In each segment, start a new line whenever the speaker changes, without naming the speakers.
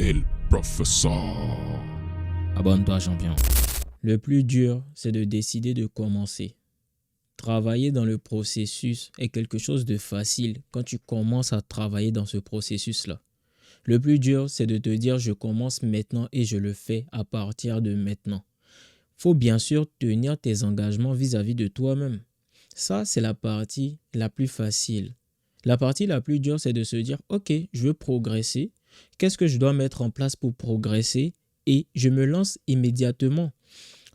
El Professeur.
Abonne-toi, champion. Le plus dur, c'est de décider de commencer. Travailler dans le processus est quelque chose de facile quand tu commences à travailler dans ce processus-là. Le plus dur, c'est de te dire je commence maintenant et je le fais à partir de maintenant. Faut bien sûr tenir tes engagements vis-à-vis de toi-même. Ça, c'est la partie la plus facile. La partie la plus dure, c'est de se dire ok, je veux progresser. Qu'est-ce que je dois mettre en place pour progresser? Et je me lance immédiatement.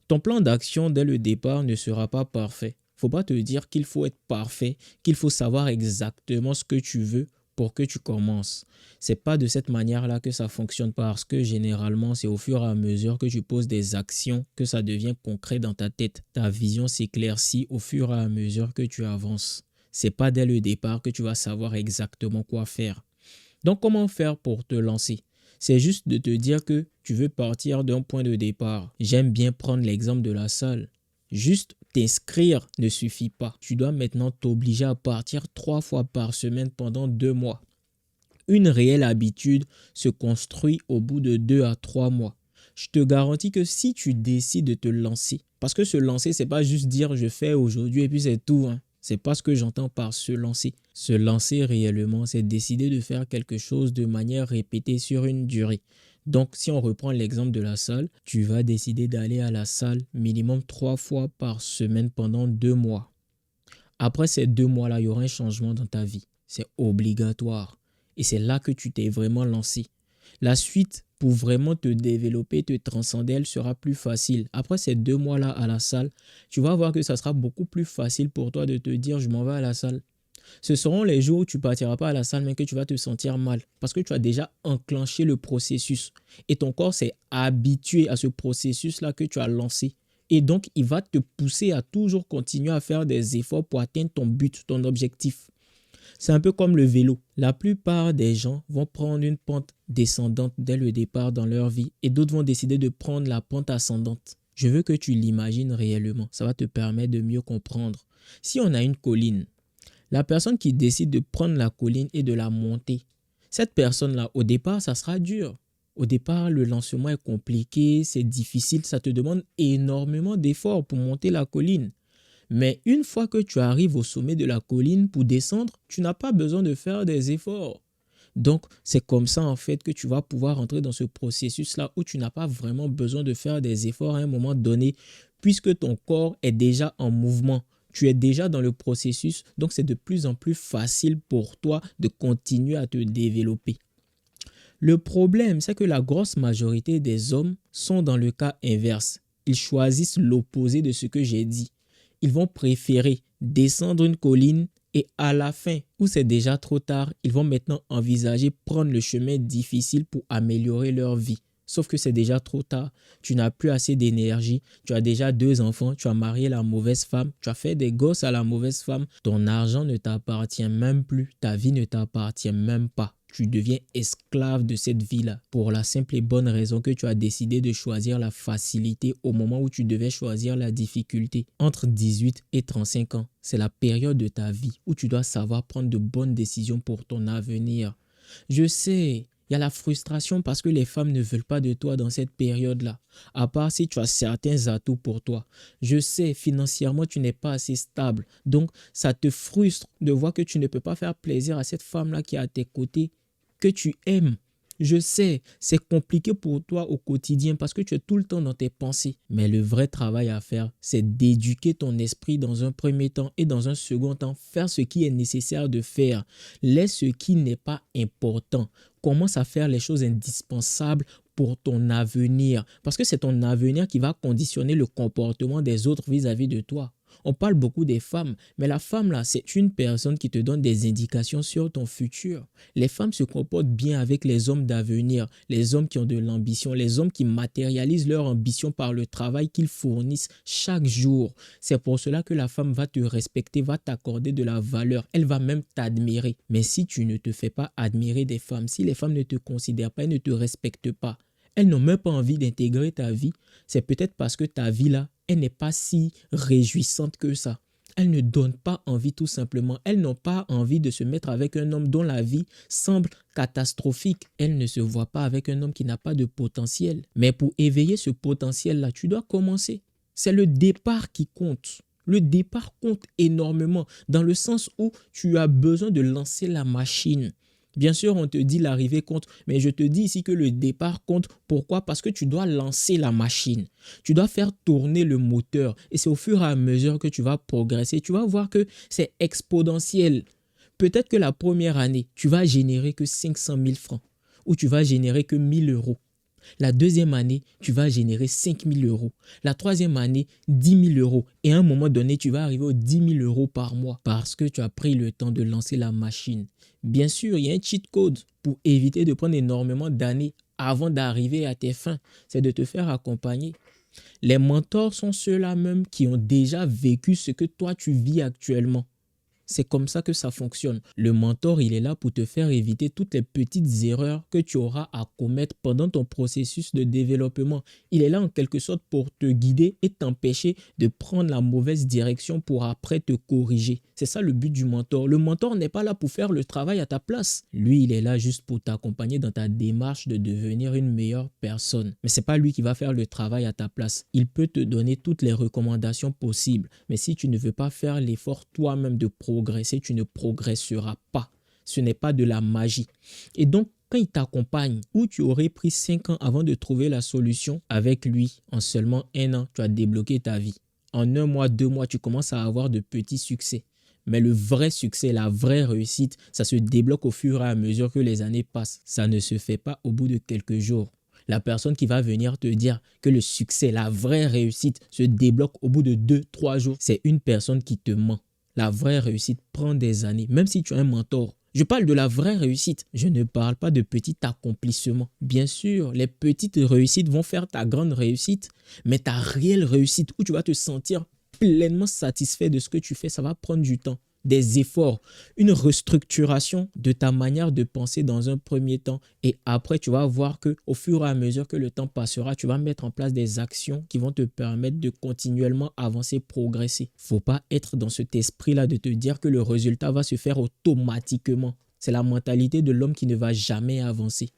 Ton plan d'action dès le départ ne sera pas parfait. Faut pas te dire qu'il faut être parfait, qu'il faut savoir exactement ce que tu veux pour que tu commences. C'est pas de cette manière-là que ça fonctionne parce que généralement, c'est au fur et à mesure que tu poses des actions que ça devient concret dans ta tête. Ta vision s'éclaircit au fur et à mesure que tu avances. C'est pas dès le départ que tu vas savoir exactement quoi faire. Donc, comment faire pour te lancer? C'est juste de te dire que tu veux partir d'un point de départ. J'aime bien prendre l'exemple de la salle. Juste t'inscrire ne suffit pas. Tu dois maintenant t'obliger à partir 3 fois par semaine pendant 2 mois. Une réelle habitude se construit au bout de 2 à 3 mois. Je te garantis que si tu décides de te lancer, parce que se lancer, c'est pas juste dire je fais aujourd'hui et puis c'est tout, hein. C'est pas ce que j'entends par se lancer. Se lancer réellement, c'est décider de faire quelque chose de manière répétée sur une durée. Donc, si on reprend l'exemple de la salle, tu vas décider d'aller à la salle minimum 3 fois par semaine pendant 2 mois. Après ces 2 mois-là, il y aura un changement dans ta vie. C'est obligatoire. Et c'est là que tu t'es vraiment lancé. La suite, pour vraiment te développer, te transcender, elle sera plus facile. Après ces 2 mois-là à la salle, tu vas voir que ça sera beaucoup plus facile pour toi de te dire je m'en vais à la salle. Ce seront les jours où tu ne partiras pas à la salle mais que tu vas te sentir mal parce que tu as déjà enclenché le processus et ton corps s'est habitué à ce processus-là que tu as lancé. Et donc, il va te pousser à toujours continuer à faire des efforts pour atteindre ton but, ton objectif. C'est un peu comme le vélo. La plupart des gens vont prendre une pente descendante dès le départ dans leur vie et d'autres vont décider de prendre la pente ascendante. Je veux que tu l'imagines réellement. Ça va te permettre de mieux comprendre. Si on a une colline, la personne qui décide de prendre la colline et de la monter, cette personne-là, au départ, ça sera dur. Au départ, le lancement est compliqué, c'est difficile, ça te demande énormément d'efforts pour monter la colline. Mais une fois que tu arrives au sommet de la colline pour descendre, tu n'as pas besoin de faire des efforts. Donc, c'est comme ça en fait que tu vas pouvoir entrer dans ce processus-là où tu n'as pas vraiment besoin de faire des efforts à un moment donné puisque ton corps est déjà en mouvement. Tu es déjà dans le processus, donc c'est de plus en plus facile pour toi de continuer à te développer. Le problème, c'est que la grosse majorité des hommes sont dans le cas inverse. Ils choisissent l'opposé de ce que j'ai dit. Ils vont préférer descendre une colline et à la fin, où c'est déjà trop tard, ils vont maintenant envisager prendre le chemin difficile pour améliorer leur vie. Sauf que c'est déjà trop tard, tu n'as plus assez d'énergie, tu as déjà 2 enfants, tu as marié la mauvaise femme, tu as fait des gosses à la mauvaise femme, ton argent ne t'appartient même plus, ta vie ne t'appartient même pas. Tu deviens esclave de cette vie-là pour la simple et bonne raison que tu as décidé de choisir la facilité au moment où tu devais choisir la difficulté. Entre 18 et 35 ans, c'est la période de ta vie où tu dois savoir prendre de bonnes décisions pour ton avenir. Je sais, il y a la frustration parce que les femmes ne veulent pas de toi dans cette période-là, à part si tu as certains atouts pour toi. Je sais, financièrement, tu n'es pas assez stable, donc ça te frustre de voir que tu ne peux pas faire plaisir à cette femme-là qui est à tes côtés, que tu aimes. Je sais, c'est compliqué pour toi au quotidien parce que tu es tout le temps dans tes pensées. Mais le vrai travail à faire, c'est d'éduquer ton esprit dans un premier temps et dans un second temps, faire ce qui est nécessaire de faire. Laisse ce qui n'est pas important. Commence à faire les choses indispensables pour ton avenir. Parce que c'est ton avenir qui va conditionner le comportement des autres vis-à-vis de toi. On parle beaucoup des femmes, mais la femme là, c'est une personne qui te donne des indications sur ton futur. Les femmes se comportent bien avec les hommes d'avenir, les hommes qui ont de l'ambition, les hommes qui matérialisent leur ambition par le travail qu'ils fournissent chaque jour. C'est pour cela que la femme va te respecter, va t'accorder de la valeur, elle va même t'admirer. Mais si tu ne te fais pas admirer des femmes, si les femmes ne te considèrent pas et ne te respectent pas, elles n'ont même pas envie d'intégrer ta vie, c'est peut-être parce que ta vie là, elle n'est pas si réjouissante que ça. elles ne donnent pas envie tout simplement. Elles n'ont pas envie de se mettre avec un homme dont la vie semble catastrophique. Elles ne se voient pas avec un homme qui n'a pas de potentiel. Mais pour éveiller ce potentiel-là, tu dois commencer. C'est le départ qui compte. Le départ compte énormément dans le sens où tu as besoin de lancer la machine. Bien sûr, on te dit l'arrivée compte, mais je te dis ici que le départ compte. Pourquoi? Parce que tu dois lancer la machine. Tu dois faire tourner le moteur et c'est au fur et à mesure que tu vas progresser. Tu vas voir que c'est exponentiel. Peut-être que la première année, tu vas générer que 500 000 francs ou tu vas générer que 1 000 euros. La deuxième année, tu vas générer 5 000 euros. La troisième année, 10 000 euros. Et à un moment donné, tu vas arriver aux 10 000 euros par mois parce que tu as pris le temps de lancer la machine. Bien sûr, il y a un cheat code pour éviter de prendre énormément d'années avant d'arriver à tes fins. C'est de te faire accompagner. Les mentors sont ceux-là même qui ont déjà vécu ce que toi tu vis actuellement. C'est comme ça que ça fonctionne. Le mentor, il est là pour te faire éviter toutes les petites erreurs que tu auras à commettre pendant ton processus de développement. Il est là en quelque sorte pour te guider et t'empêcher de prendre la mauvaise direction pour après te corriger. C'est ça le but du mentor. Le mentor n'est pas là pour faire le travail à ta place. Lui, il est là juste pour t'accompagner dans ta démarche de devenir une meilleure personne. Mais ce n'est pas lui qui va faire le travail à ta place. Il peut te donner toutes les recommandations possibles. Mais si tu ne veux pas faire l'effort toi-même de progresser, tu ne progresseras pas. Ce n'est pas de la magie. Et donc, quand il t'accompagne, où tu aurais pris 5 ans avant de trouver la solution, avec lui, en seulement 1 an, tu as débloqué ta vie. En 1 mois, 2 mois, tu commences à avoir de petits succès. Mais le vrai succès, la vraie réussite, ça se débloque au fur et à mesure que les années passent. Ça ne se fait pas au bout de quelques jours. La personne qui va venir te dire que le succès, la vraie réussite se débloque au bout de 2-3 jours, c'est une personne qui te ment. La vraie réussite prend des années, même si tu as un mentor. Je parle de la vraie réussite. Je ne parle pas de petits accomplissements. Bien sûr, les petites réussites vont faire ta grande réussite, mais ta réelle réussite où tu vas te sentir pleinement satisfait de ce que tu fais, ça va prendre du temps, des efforts, une restructuration de ta manière de penser dans un premier temps. Et après, tu vas voir qu'au fur et à mesure que le temps passera, tu vas mettre en place des actions qui vont te permettre de continuellement avancer, progresser. Il ne faut pas être dans cet esprit-là de te dire que le résultat va se faire automatiquement. C'est la mentalité de l'homme qui ne va jamais avancer.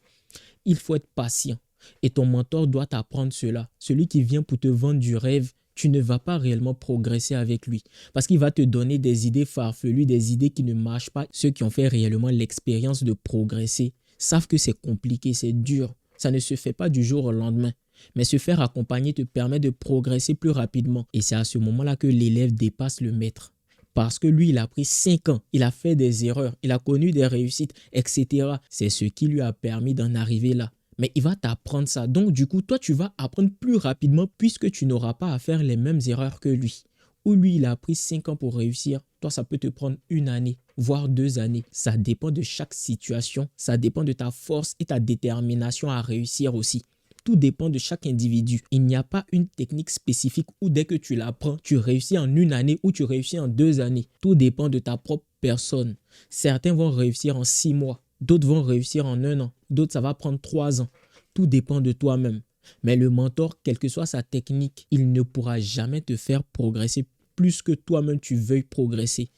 Il faut être patient. Et ton mentor doit t'apprendre cela. Celui qui vient pour te vendre du rêve, tu ne vas pas réellement progresser avec lui parce qu'il va te donner des idées farfelues, des idées qui ne marchent pas. Ceux qui ont fait réellement l'expérience de progresser savent que c'est compliqué, c'est dur. Ça ne se fait pas du jour au lendemain. Mais se faire accompagner te permet de progresser plus rapidement. Et c'est à ce moment-là que l'élève dépasse le maître. Parce que lui, il a pris 5 ans, il a fait des erreurs, il a connu des réussites, etc. C'est ce qui lui a permis d'en arriver là. Mais il va t'apprendre ça. Donc, du coup, toi, tu vas apprendre plus rapidement puisque tu n'auras pas à faire les mêmes erreurs que lui. Ou lui, il a pris 5 ans pour réussir. Toi, ça peut te prendre 1 année, voire 2 années. Ça dépend de chaque situation. Ça dépend de ta force et ta détermination à réussir aussi. Tout dépend de chaque individu. Il n'y a pas une technique spécifique où dès que tu l'apprends, tu réussis en 1 année ou tu réussis en 2 années. Tout dépend de ta propre personne. Certains vont réussir en 6 mois. D'autres vont réussir en 1 an. D'autres, ça va prendre 3 ans. Tout dépend de toi-même. Mais le mentor, quelle que soit sa technique, il ne pourra jamais te faire progresser plus que toi-même tu veuilles progresser.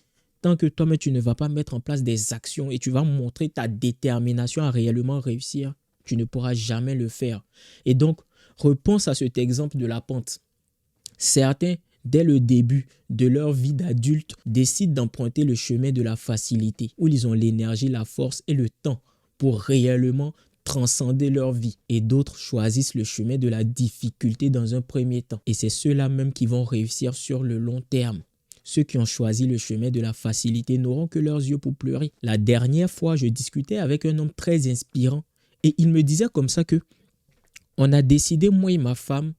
Tant que toi-même tu ne vas pas mettre en place des actions et tu vas montrer ta détermination à réellement réussir, tu ne pourras jamais le faire. Et donc, repense à cet exemple de la pente. Certains, dès le début de leur vie d'adulte, décident d'emprunter le chemin de la facilité, où ils ont l'énergie, la force et le temps pour réellement transcender leur vie. Et d'autres choisissent le chemin de la difficulté dans un premier temps. Et c'est ceux-là même qui vont réussir sur le long terme. Ceux qui ont choisi le chemin de la facilité n'auront que leurs yeux pour pleurer. La dernière fois, je discutais avec un homme très inspirant et il me disait comme ça que on a décidé, moi et ma femme,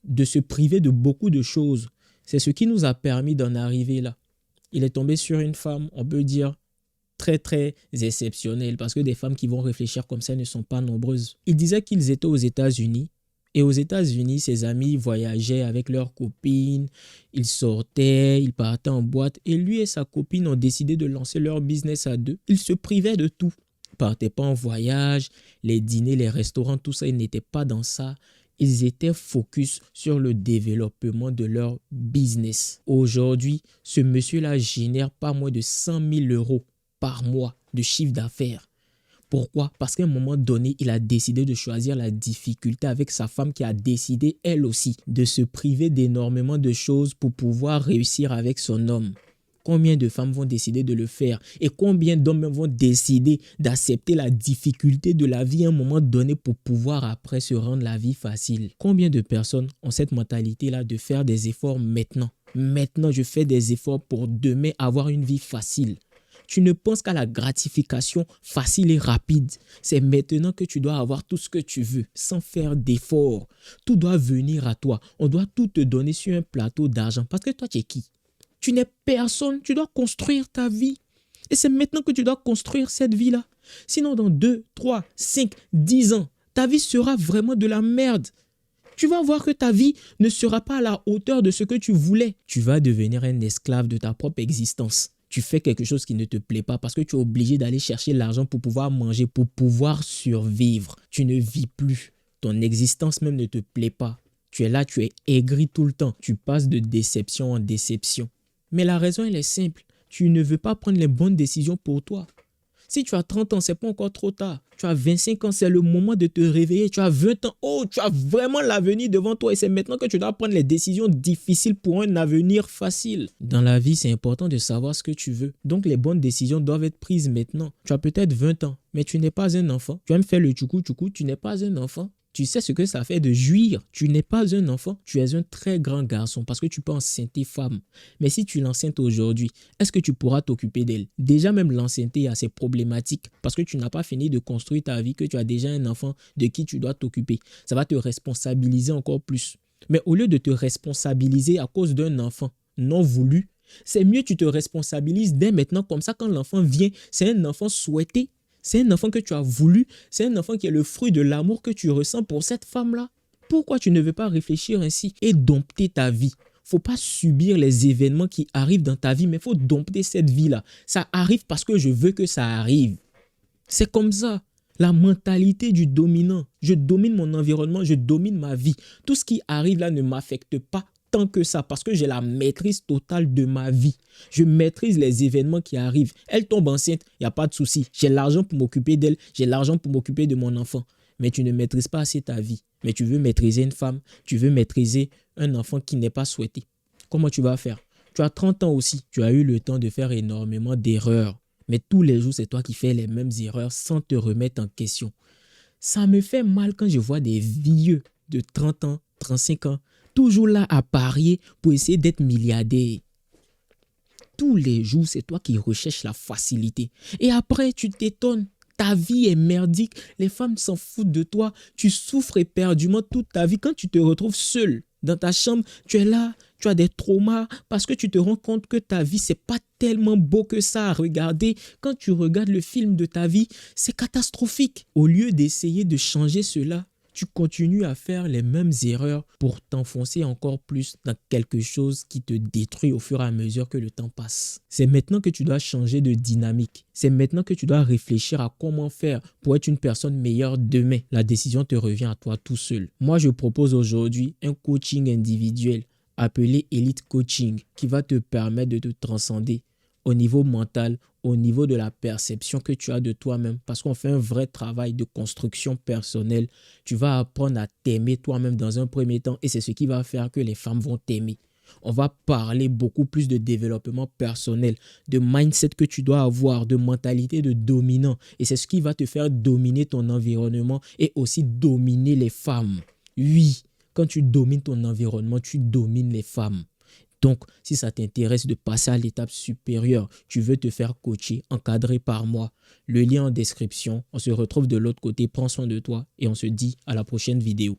de se priver de beaucoup de choses. C'est ce qui nous a permis d'en arriver là. Il est tombé sur une femme, on peut dire, très très exceptionnelle parce que des femmes qui vont réfléchir comme ça ne sont pas nombreuses. Il disait qu'ils étaient aux États-Unis et aux États-Unis, ses amis voyageaient avec leurs copines, ils sortaient, ils partaient en boîte et lui et sa copine ont décidé de lancer leur business à deux. Ils se privaient de tout. Ils ne partaient pas en voyage, les dîners, les restaurants, tout ça, ils n'étaient pas dans ça. Ils étaient focus sur le développement de leur business. Aujourd'hui, ce monsieur-là génère pas moins de 100 000 € par mois de chiffre d'affaires. Pourquoi? Parce qu'à un moment donné, il a décidé de choisir la difficulté avec sa femme qui a décidé, elle aussi, de se priver d'énormément de choses pour pouvoir réussir avec son homme. Combien de femmes vont décider de le faire et combien d'hommes vont décider d'accepter la difficulté de la vie à un moment donné pour pouvoir après se rendre la vie facile? Combien de personnes ont cette mentalité-là de faire des efforts maintenant? Maintenant, je fais des efforts pour demain avoir une vie facile. Tu ne penses qu'à la gratification facile et rapide. C'est maintenant que tu dois avoir tout ce que tu veux sans faire d'efforts. Tout doit venir à toi. On doit tout te donner sur un plateau d'argent. Parce que toi, tu es qui? Tu n'es personne. Tu dois construire ta vie. Et c'est maintenant que tu dois construire cette vie-là. Sinon, dans 2, 3, 5, 10 ans, ta vie sera vraiment de la merde. Tu vas voir que ta vie ne sera pas à la hauteur de ce que tu voulais. Tu vas devenir un esclave de ta propre existence. Tu fais quelque chose qui ne te plaît pas parce que tu es obligé d'aller chercher l'argent pour pouvoir manger, pour pouvoir survivre. Tu ne vis plus. Ton existence même ne te plaît pas. Tu es là, tu es aigri tout le temps. Tu passes de déception en déception. Mais la raison, elle est simple. Tu ne veux pas prendre les bonnes décisions pour toi. Si tu as 30 ans, ce n'est pas encore trop tard. Tu as 25 ans, c'est le moment de te réveiller. Tu as 20 ans, oh, tu as vraiment l'avenir devant toi. Et c'est maintenant que tu dois prendre les décisions difficiles pour un avenir facile. Dans la vie, c'est important de savoir ce que tu veux. Donc, les bonnes décisions doivent être prises maintenant. Tu as peut-être 20 ans, mais tu n'es pas un enfant. Tu aimes faire le tchoukou-tchoukou, tu n'es pas un enfant. Tu sais ce que ça fait de jouir. Tu n'es pas un enfant, tu es un très grand garçon parce que tu peux enceinter femme. Mais si tu l'enceintes aujourd'hui, est-ce que tu pourras t'occuper d'elle? Déjà même l'enceinte a ses problématiques parce que tu n'as pas fini de construire ta vie, que tu as déjà un enfant de qui tu dois t'occuper. Ça va te responsabiliser encore plus. Mais au lieu de te responsabiliser à cause d'un enfant non voulu, c'est mieux que tu te responsabilises dès maintenant. Comme ça, quand l'enfant vient, c'est un enfant souhaité. C'est un enfant que tu as voulu, c'est un enfant qui est le fruit de l'amour que tu ressens pour cette femme-là. Pourquoi tu ne veux pas réfléchir ainsi et dompter ta vie? Faut pas subir les événements qui arrivent dans ta vie, mais il faut dompter cette vie-là. Ça arrive parce que je veux que ça arrive. C'est comme ça. La mentalité du dominant. Je domine mon environnement, je domine ma vie. Tout ce qui arrive là ne m'affecte pas tant que ça parce que j'ai la maîtrise totale de ma vie. Je maîtrise les événements qui arrivent. Elle tombe enceinte, il n'y a pas de souci. J'ai l'argent pour m'occuper d'elle, j'ai l'argent pour m'occuper de mon enfant. Mais tu ne maîtrises pas assez ta vie. Mais tu veux maîtriser une femme, tu veux maîtriser un enfant qui n'est pas souhaité. Comment tu vas faire? Tu as 30 ans aussi, tu as eu le temps de faire énormément d'erreurs. Mais tous les jours, c'est toi qui fais les mêmes erreurs sans te remettre en question. Ça me fait mal quand je vois des vieux de 30 ans, 35 ans, toujours là à parier pour essayer d'être milliardaire. Tous les jours, c'est toi qui recherches la facilité. Et après, tu t'étonnes. Ta vie est merdique. Les femmes s'en foutent de toi. Tu souffres éperdument toute ta vie. Quand tu te retrouves seul dans ta chambre, tu es là, tu as des traumas parce que tu te rends compte que ta vie, c'est pas tellement beau que ça à regarder. Quand tu regardes le film de ta vie, c'est catastrophique. Au lieu d'essayer de changer cela, tu continues à faire les mêmes erreurs pour t'enfoncer encore plus dans quelque chose qui te détruit au fur et à mesure que le temps passe. C'est maintenant que tu dois changer de dynamique. C'est maintenant que tu dois réfléchir à comment faire pour être une personne meilleure demain. La décision te revient à toi tout seul. Moi, je propose aujourd'hui un coaching individuel appelé Elite Coaching qui va te permettre de te transcender au niveau mental, au niveau de la perception que tu as de toi-même, parce qu'on fait un vrai travail de construction personnelle. Tu vas apprendre à t'aimer toi-même dans un premier temps et c'est ce qui va faire que les femmes vont t'aimer. On va parler beaucoup plus de développement personnel, de mindset que tu dois avoir, de mentalité de dominant et c'est ce qui va te faire dominer ton environnement et aussi dominer les femmes. Oui, quand tu domines ton environnement, tu domines les femmes. Donc, si ça t'intéresse de passer à l'étape supérieure, tu veux te faire coacher, encadrer par moi, le lien en description. On se retrouve de l'autre côté, prends soin de toi et on se dit à la prochaine vidéo.